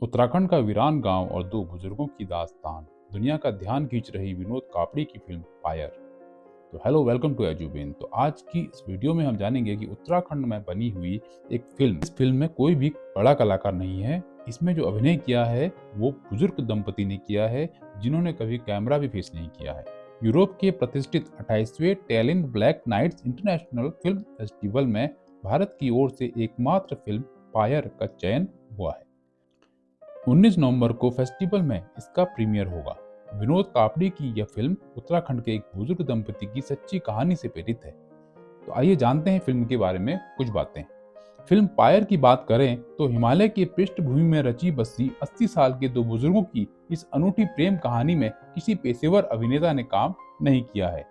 उत्तराखंड का वीरान गांव और दो बुजुर्गों की दास्तान दुनिया का ध्यान खींच रही विनोद कापड़ी की फिल्म पायर। तो हेलो, वेलकम टू एजुबेन। तो आज की इस वीडियो में हम जानेंगे कि उत्तराखंड में बनी हुई एक फिल्म, इस फिल्म में कोई भी बड़ा कलाकार नहीं है। इसमें जो अभिनय किया है वो बुजुर्ग दंपति ने किया है, जिन्होंने कभी कैमरा भी फेस नहीं किया है। यूरोप के प्रतिष्ठित 28वें talent black knights international film festival में भारत की ओर से एकमात्र फिल्म पायर का चयन हुआ है। 19 नवंबर को फेस्टिवल में इसका प्रीमियर होगा। विनोद कापड़ी की यह फिल्म उत्तराखंड के एक बुजुर्ग दंपति की सच्ची कहानी से प्रेरित है। तो आइए जानते हैं फिल्म के बारे में कुछ बातें। फिल्म पायर की बात करें तो हिमालय की पृष्ठभूमि में रची बसी 80 साल के दो बुजुर्गों की इस अनूठी प्रेम कहानी में किसी पेशेवर अभिनेता ने काम नहीं किया है।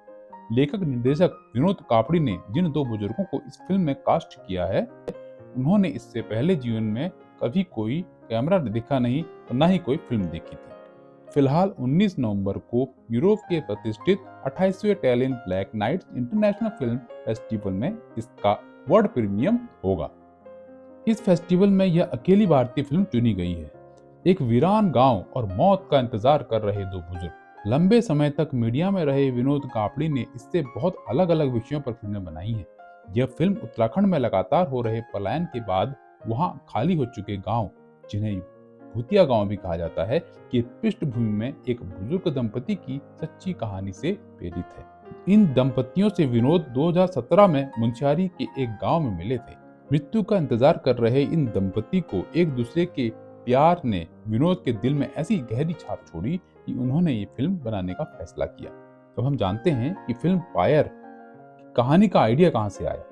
लेखक निर्देशक विनोद कापड़ी ने जिन दो बुजुर्गों को इस फिल्म में कास्ट किया है, उन्होंने इससे पहले जीवन में कभी कोई कैमरा दिखा नहीं और न ही कोई फिल्म देखी थी। फिलहाल 19 नवंबर को यूरोप के प्रतिष्ठित 28वें talent black knights international film festival में इसका वर्ल्ड प्रीमियम होगा। इस फेस्टिवल में यह अकेली भारतीय फिल्म चुनी गई है। एक वीरान गांव और मौत का इंतजार कर रहे दो बुजुर्ग। लंबे समय तक मीडिया में रहे विनोद कापड़ी ने इससे बहुत अलग अलग विषयों पर फिल्में बनाई हैं। यह फिल्म उत्तराखंड में लगातार हो रहे पलायन के बाद वहां खाली हो चुके गांव, जिन्हें भूतिया गांव भी कहा जाता है, कि पृष्ठभूमि में एक बुजुर्ग दंपति की सच्ची कहानी से प्रेरित है। इन दंपतियों से विनोद 2017 में मुंशियारी के एक गांव में मिले थे। मृत्यु का इंतजार कर रहे इन दंपति को एक दूसरे के प्यार ने विनोद के दिल में ऐसी गहरी छाप छोड़ी कि उन्होंने ये फिल्म बनाने का फैसला किया। तो हम जानते हैं कि फिल्म पायर कहानी का आइडिया कहां से आया,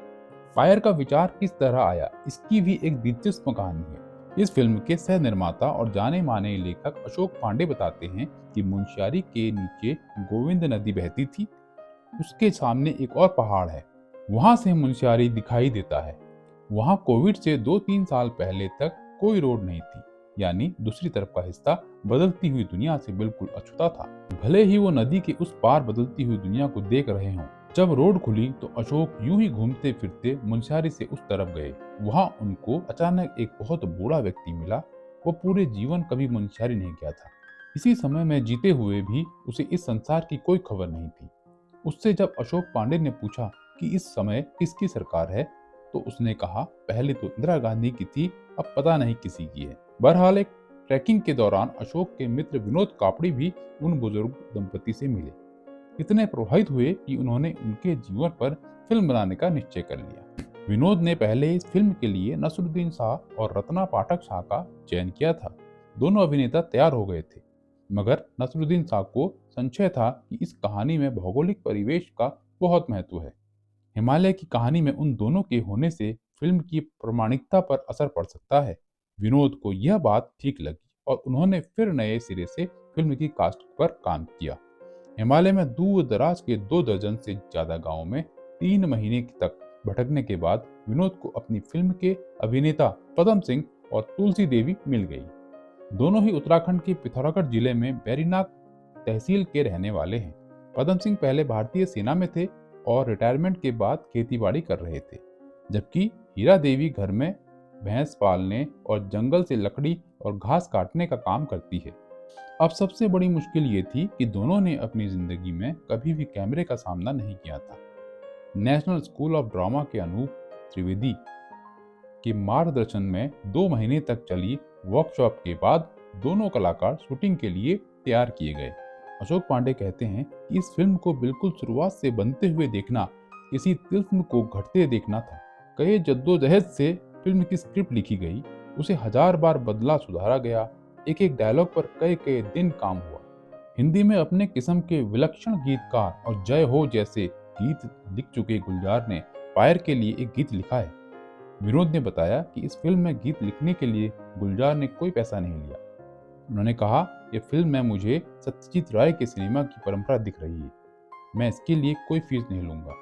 पायर का विचार किस तरह आया। इसकी भी एक दिलचस्प कहानी है। इस फिल्म के सह निर्माता और जाने माने लेखक अशोक पांडे बताते हैं कि मुंशियारी के नीचे गोविंद नदी बहती थी। उसके सामने एक और पहाड़ है, वहां से मुंशियारी दिखाई देता है। वहां कोविड से 2-3 साल पहले तक कोई रोड नहीं थी, यानी दूसरी तरफ का हिस्सा बदलती हुई दुनिया से बिल्कुल अछूता था। भले ही वो नदी के उस पार बदलती हुई दुनिया को देख रहे हों। जब रोड खुली तो अशोक यूं ही घूमते फिरते मुंशियारी से उस तरफ गए। वहां उनको अचानक एक बहुत बूढ़ा व्यक्ति मिला। वो पूरे जीवन कभी मुंशियारी नहीं गया था। इसी समय में जीते हुए भी उसे इस संसार की कोई खबर नहीं थी। उससे जब अशोक पांडे ने पूछा कि इस समय किसकी सरकार है, तो उसने कहा, पहले तो इंदिरा गांधी की थी, अब पता नहीं किसी की है। बहरहाल एक ट्रैकिंग के दौरान अशोक के मित्र विनोद कापड़ी भी उन बुजुर्ग दंपति से मिले। इतने प्रभावित हुए कि उन्होंने उनके जीवन पर फिल्म बनाने का निश्चय कर लिया। विनोद ने पहले इस फिल्म के लिए नसरुद्दीन शाह और रत्ना पाठक शाह का चयन किया था। दोनों अभिनेता तैयार हो गए थे, मगर नसरुद्दीन शाह को संशय था कि इस कहानी में भौगोलिक परिवेश का बहुत महत्व है। हिमालय की कहानी में उन दोनों के होने से फिल्म की प्रामाणिकता पर असर पड़ सकता है। विनोद को यह बात ठीक लगी और उन्होंने फिर नए सिरे से फिल्म की कास्ट पर काम किया। हिमालय में दूर दराज के 2 दर्जन से ज्यादा गांवों में 3 महीने तक भटकने के बाद विनोद को अपनी फिल्म के अभिनेता पदम सिंह और तुलसी देवी मिल गई। दोनों ही उत्तराखंड के पिथौरागढ़ जिले में बैरीनाग तहसील के रहने वाले हैं। पदम सिंह पहले भारतीय सेना में थे और रिटायरमेंट के बाद खेतीबाड़ी कर रहे थे, जबकि हीरा देवी घर में भैंस पालने और जंगल से लकड़ी और घास काटने का काम करती है। अब सबसे बड़ी मुश्किल ये थी कि दोनों ने अपनी जिंदगी में कभी भी कैमरे का सामना नहीं किया था। नेशनल स्कूल ऑफ ड्रामा के अनूप त्रिवेदी के मार्गदर्शन में 2 महीने तक चली वर्कशॉप के बाद दोनों कलाकार शूटिंग के लिए तैयार किए गए। अशोक पांडे कहते हैं कि इस फिल्म को बिल्कुल शुरुआत से बनते हुए देखना किसी तिल्स्म को घटते देखना था। कई जद्दोजहद से फिल्म की स्क्रिप्ट लिखी गई, उसे 1000 बार बदला सुधारा गया, एक एक डायलॉग पर कई कई दिन काम हुआ। हिंदी में अपने किस्म के विलक्षण गीतकार और जय हो जैसे गीत लिख चुके गुलजार ने पायर के लिए एक गीत लिखा है। विनोद ने बताया कि इस फिल्म में गीत लिखने के लिए गुलजार ने कोई पैसा नहीं लिया। उन्होंने कहा, यह फिल्म में मुझे सत्यजीत राय के सिनेमा की परंपरा दिख रही है, मैं इसके लिए कोई फीस नहीं लूंगा।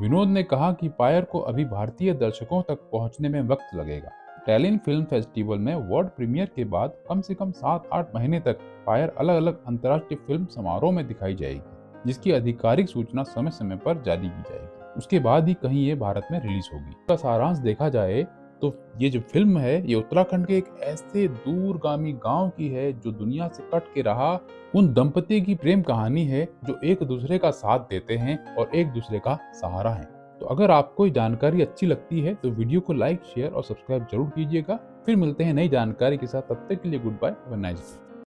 विनोद ने कहा कि पायर को अभी भारतीय दर्शकों तक पहुंचने में वक्त लगेगा। टैलेंट फिल्म फेस्टिवल में वर्ल्ड प्रीमियर के बाद कम से कम 7-8 महीने तक पायर अलग अलग अंतर्राष्ट्रीय फिल्म समारोह में दिखाई जाएगी, जिसकी आधिकारिक सूचना समय समय पर जारी की जाएगी। उसके बाद ही कहीं ये भारत में रिलीज होगी। इसका सारांश देखा जाए तो ये जो फ़िल्म है, ये उत्तराखंड के एक ऐसे दूरगामी गाँव की है जो दुनिया से कट के रहा उन दंपति की प्रेम कहानी है जो एक दूसरे का साथ देते हैं और एक दूसरे का सहारा हैं। तो अगर आपको ये जानकारी अच्छी लगती है तो वीडियो को लाइक, शेयर और सब्सक्राइब ज़रूर कीजिएगा। फिर मिलते हैं नई जानकारी के साथ, तब तक के लिए good bye, have a nice day.